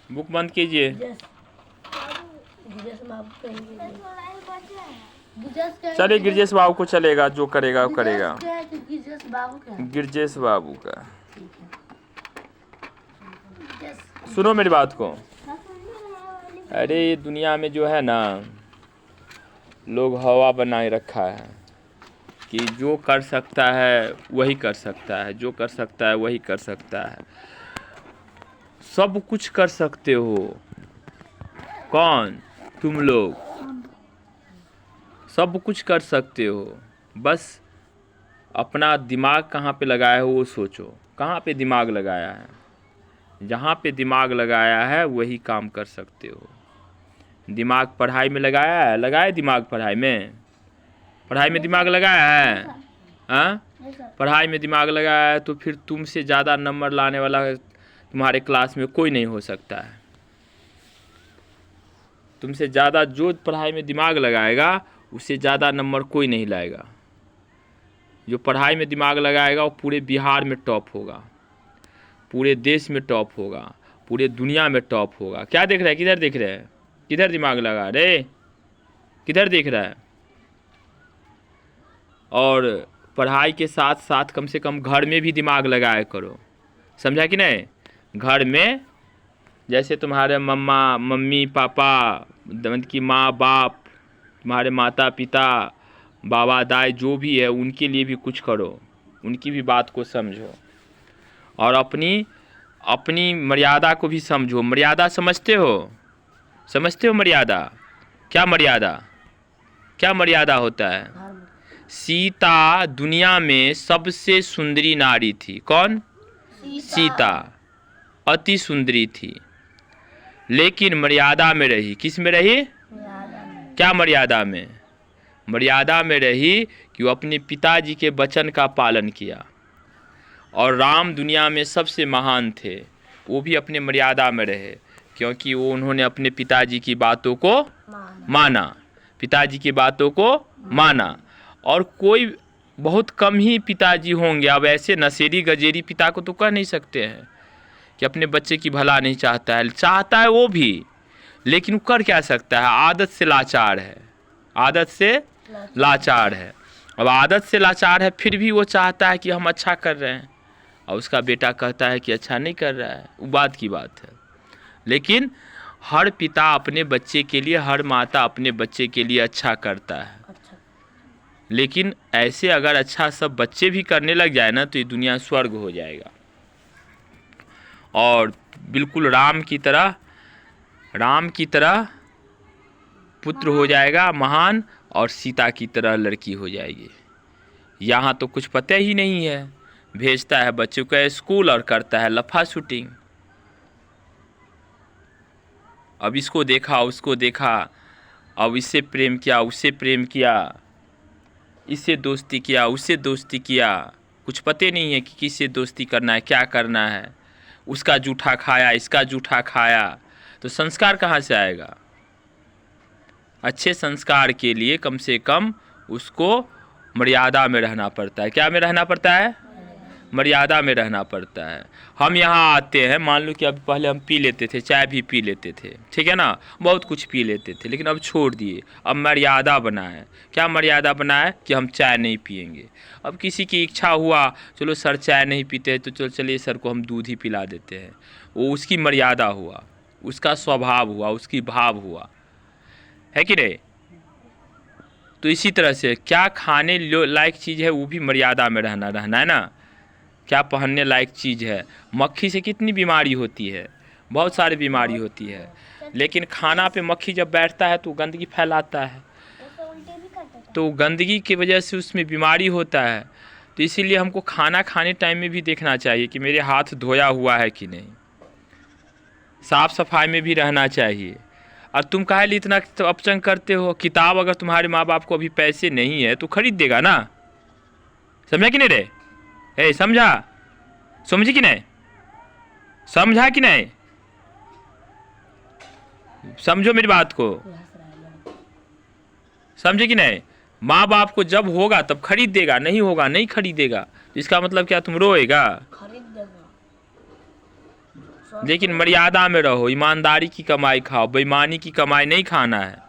Book बंद कीजिए। चलिए गिरजेश बाबू को चलेगा, जो करेगा वो करेगा। गिरजेश बाबू का सुनो मेरी बात को। अरे ये दुनिया में जो है ना, लोग हवा बनाए रखा है कि जो कर सकता है वही कर सकता है, जो कर सकता है वही कर सकता है। सब कुछ कर सकते हो। कौन? तुम लोग सब कुछ कर सकते हो, बस अपना दिमाग कहाँ पे लगाया हो वो सोचो। कहाँ पे दिमाग लगाया है? जहाँ पे दिमाग लगाया है वही काम कर सकते हो। दिमाग पढ़ाई में लगाया है? लगाया दिमाग पढ़ाई में? पढ़ाई में दिमाग लगाया है? हाँ, पढ़ाई में दिमाग लगाया है तो फिर तुमसे ज़्यादा नंबर लाने वाला तुम्हारे क्लास में कोई नहीं हो सकता है। तुमसे ज़्यादा जो पढ़ाई में दिमाग लगाएगा उससे ज़्यादा नंबर कोई नहीं लाएगा। जो पढ़ाई में दिमाग लगाएगा वो पूरे बिहार में टॉप होगा, पूरे देश में टॉप होगा, पूरे दुनिया में टॉप होगा। क्या देख रहा है? किधर देख रहा है? किधर दिमाग लगा रे? किधर देख रहा है? और पढ़ाई के साथ साथ कम से कम घर में भी दिमाग लगाया करो, समझा कि नहीं? घर में जैसे तुम्हारे मम्मी पापा, मतलब की माँ बाप, तुम्हारे माता पिता, बाबा दाई जो भी है, उनके लिए भी कुछ करो, उनकी भी बात को समझो और अपनी मर्यादा को भी समझो। मर्यादा समझते हो? समझते हो मर्यादा? क्या मर्यादा? क्या मर्यादा होता है? सीता दुनिया में सबसे सुंदरी नारी थी। कौन? सीता अति सुंदरी थी, लेकिन मर्यादा में रही। किस में रही? क्या मर्यादा में? मर्यादा में रही कि वो अपने पिताजी के वचन का पालन किया। और राम दुनिया में सबसे महान थे, वो भी अपने मर्यादा में रहे, क्योंकि वो उन्होंने अपने पिताजी की बातों को माना, पिताजी की बातों को माना। और कोई बहुत कम ही पिताजी होंगे, अब ऐसे नशेड़ी गजेरी पिता को तो कह नहीं सकते हैं कि अपने बच्चे की भला नहीं चाहता है। चाहता है वो भी, लेकिन वो कर क्या सकता है? आदत से लाचार है, आदत से लाचार है। अब आदत से लाचार है, फिर भी वो चाहता है कि हम अच्छा कर रहे हैं, और उसका बेटा कहता है कि अच्छा नहीं कर रहा है। वो बात की बात है। लेकिन हर पिता अपने बच्चे के लिए, हर माता अपने बच्चे के लिए अच्छा करता है। लेकिन ऐसे अगर अच्छा सब बच्चे भी करने लग जाए ना, तो ये दुनिया स्वर्ग हो जाएगा। और बिल्कुल राम की तरह पुत्र हो जाएगा महान, और सीता की तरह लड़की हो जाएगी। यहाँ तो कुछ पता ही नहीं है, भेजता है बच्चों को स्कूल और करता है लफा शूटिंग। अब इसको देखा, उसको देखा, अब इससे प्रेम किया, उससे प्रेम किया, इससे दोस्ती किया, उससे दोस्ती किया। कुछ पते नहीं है कि किससे दोस्ती करना है, क्या करना है। उसका जूठा खाया, इसका जूठा खाया, तो संस्कार कहाँ से आएगा? अच्छे संस्कार के लिए कम से कम उसको मर्यादा में रहना पड़ता है। क्या में रहना पड़ता है? मर्यादा में रहना पड़ता है। हम यहाँ आते हैं, मान लो कि अब पहले हम पी लेते थे, चाय भी पी लेते थे, ठीक है ना, बहुत कुछ पी लेते थे, लेकिन अब छोड़ दिए। अब मर्यादा बना है। क्या मर्यादा बना है? कि हम चाय नहीं पिएंगे। अब किसी की इच्छा हुआ, चलो सर चाय नहीं पीते हैं, तो चलो चलिए सर को हम दूध ही पिला देते हैं। वो उसकी मर्यादा हुआ, उसका स्वभाव हुआ, उसकी भाव हुआ, है कि नहीं? तो इसी तरह से क्या खाने लायक चीज़ है वो भी मर्यादा में रहना है ना। क्या पहनने लायक चीज़ है? मक्खी से कितनी बीमारी होती है, बहुत सारी बीमारी होती है, लेकिन खाना पे मक्खी जब बैठता है तो गंदगी फैलाता है, तो गंदगी की वजह से उसमें बीमारी होता है। तो इसीलिए हमको खाना खाने टाइम में भी देखना चाहिए कि मेरे हाथ धोया हुआ है कि नहीं, साफ़ सफाई में भी रहना चाहिए। और तुम काहे लिए इतना अपचन करते हो? किताब अगर तुम्हारे माँ बाप को अभी पैसे नहीं है तो खरीद देगा ना, समझा कि नहीं रे? ए समझा? समझी कि नहीं? समझा कि नहीं? समझो मेरी बात को, समझे कि नहीं? माँ बाप को जब होगा तब खरीद देगा, नहीं होगा नहीं खरीदेगा। इसका मतलब क्या तुम रोएगा? लेकिन मर्यादा में रहो, ईमानदारी की कमाई खाओ, बेईमानी की कमाई नहीं खाना है।